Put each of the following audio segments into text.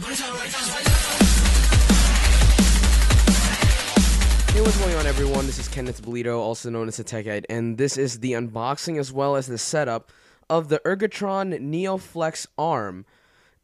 Hey, what's going on, everyone? This is Kenneth Bolito, also known as the Tech Guide, and this is the unboxing as well as the setup of the Ergotron NeoFlex arm.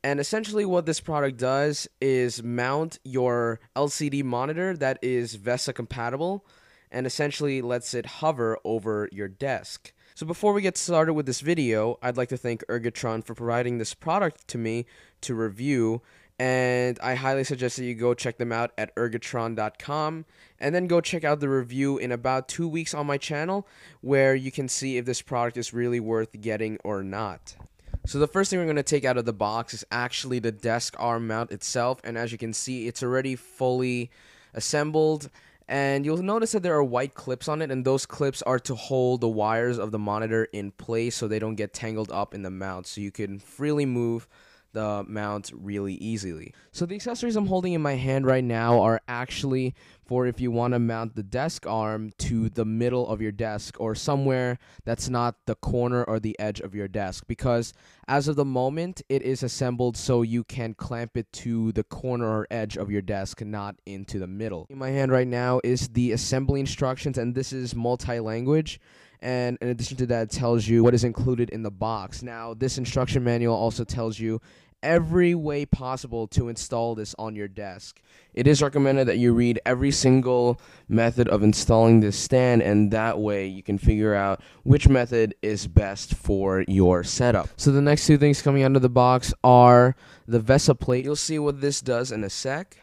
And essentially what this product does is mount your LCD monitor that is VESA compatible and essentially lets it hover over your desk. So before we get started with this video, I'd like to thank Ergotron for providing this product to me to review, and I highly suggest that you go check them out at ergotron.com and then go check out the review in about 2 weeks on my channel where you can see if this product is really worth getting or not. So the first thing we're going to take out of the box is actually the desk arm mount itself, and as you can see, it's already fully assembled, and you'll notice that there are white clips on it, and those clips are to hold the wires of the monitor in place so they don't get tangled up in the mount, so you can freely move the mount really easily. So the accessories I'm holding in my hand right now are actually for if you want to mount the desk arm to the middle of your desk or somewhere that's not the corner or the edge of your desk, because as of the moment it is assembled so you can clamp it to the corner or edge of your desk, not into the middle. In my hand right now is the assembly instructions, and this is multi-language. And in addition to that, it tells you what is included in the box. Now, this instruction manual also tells you every way possible to install this on your desk. It is recommended that you read every single method of installing this stand, and that way you can figure out which method is best for your setup. So the next two things coming out of the box are the VESA plate. You'll see what this does in a sec.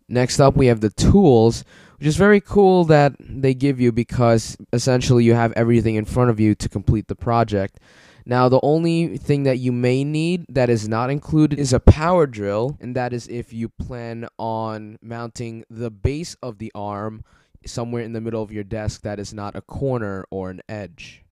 Next up, we have the tools, which is very cool that they give you because essentially you have everything in front of you to complete the project. Now, the only thing that you may need that is not included is a power drill, and that is if you plan on mounting the base of the arm somewhere in the middle of your desk that is not a corner or an edge.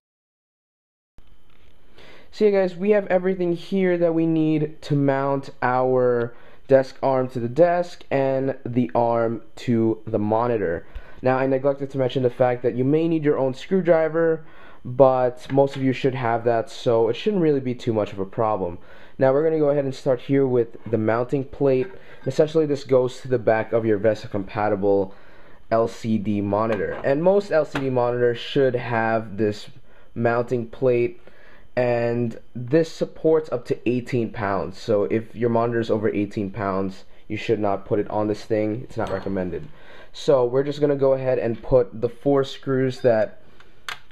So yeah, guys, we have everything here that we need to mount our desk arm to the desk and the arm to the monitor. Now, I neglected to mention the fact that you may need your own screwdriver, but most of you should have that, so it shouldn't really be too much of a problem. Now we're going to go ahead and start here with the mounting plate. Essentially, this goes to the back of your VESA compatible LCD monitor, and most LCD monitors should have this mounting plate, and this supports up to 18 pounds. So if your monitor is over 18 pounds, you should not put it on this thing. It's not recommended. So we're just going to go ahead and put the 4 screws that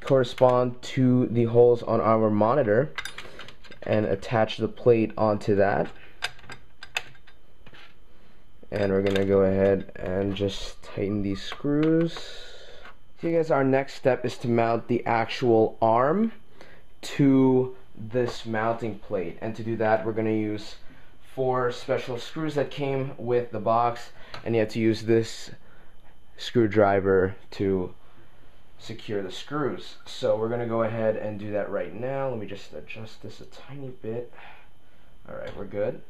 correspond to the holes on our monitor and attach the plate onto that. And we're going to go ahead and just tighten these screws. So you guys, our next step is to mount the actual arm to this mounting plate, and to do that we're going to use 4 special screws that came with the box, and you have to use this screwdriver to secure the screws. So we're going to go ahead and do that right now. Let me just adjust this a tiny bit. Alright, we're good.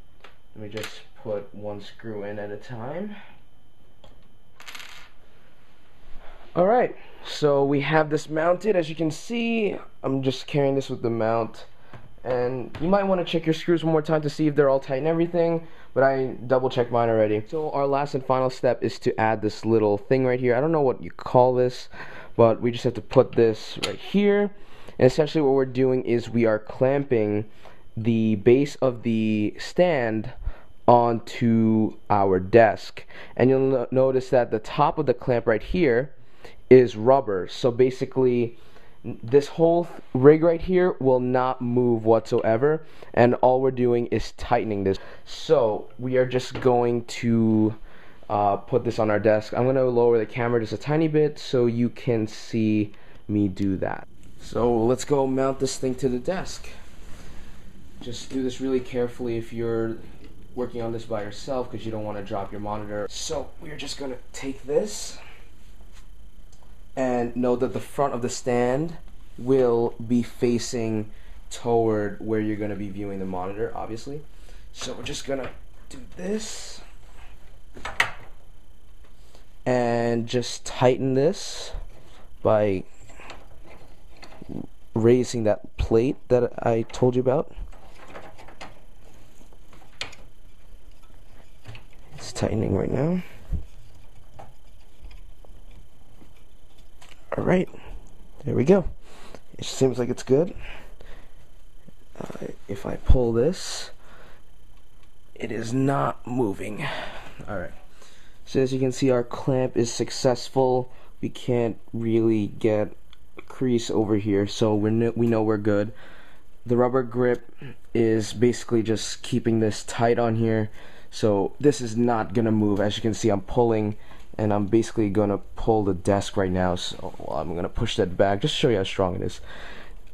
Let me just put 1 screw in at a time. Alright, so we have this mounted. As you can see, I'm just carrying this with the mount, and you might want to check your screws one more time to see if they're all tight and everything, but I double checked mine already. So our last and final step is to add this little thing right here. I don't know what you call this, but we just have to put this right here, and essentially what we're doing is we are clamping the base of the stand onto our desk, and you'll notice that the top of the clamp right here is rubber. So basically this whole rig right here will not move whatsoever, and all we're doing is tightening this. So we are just going to put this on our desk. I'm going to lower the camera just a tiny bit so you can see me do that. So let's go mount this thing to the desk. Just do this really carefully if you're working on this by yourself, because you don't want to drop your monitor. So we're just going to take this, and note that the front of the stand will be facing toward where you're going to be viewing the monitor, obviously. So we're just going to do this and just tighten this by raising that plate that I told you about. tightening right now. Alright, there we go. It seems like it's good. If I pull this, it is not moving. Alright, so as you can see, our clamp is successful. We can't really get a crease over here, so we know we're good. The rubber grip is basically just keeping this tight on here, so this is not gonna move. As you can see, I'm pulling, and I'm basically gonna pull the desk right now, so I'm gonna push that back just to show you how strong it is.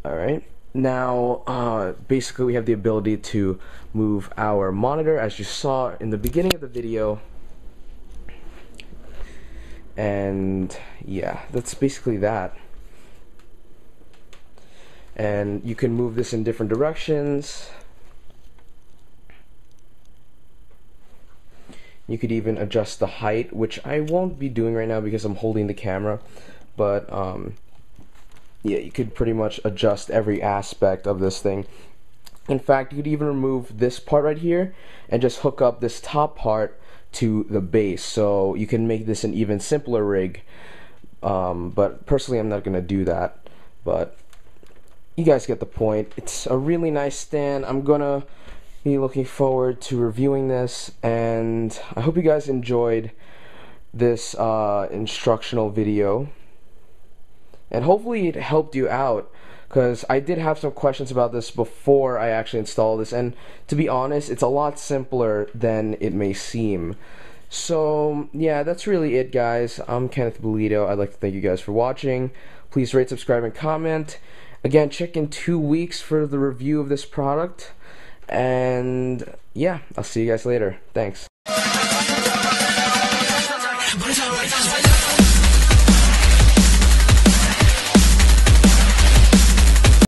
Alright, now basically we have the ability to move our monitor, as you saw in the beginning of the video. And yeah, that's basically that. And you can move this in different directions. You could even adjust the height, which I won't be doing right now because I'm holding the camera, but yeah, you could pretty much adjust every aspect of this thing. In fact, you could even remove this part right here and just hook up this top part to the base, so you can make this an even simpler rig. But personally, I'm not gonna do that, but you guys get the point. It's a really nice stand. I'm gonna be looking forward to reviewing this, and I hope you guys enjoyed this instructional video, and hopefully it helped you out, because I did have some questions about this before I actually installed this, and to be honest, it's a lot simpler than it may seem. So yeah, that's really it, guys. I'm Kenneth Bolito. I'd like to thank you guys for watching. Please rate, subscribe, and comment. Again, check in 2 weeks for the review of this product. And yeah, I'll see you guys later. Thanks.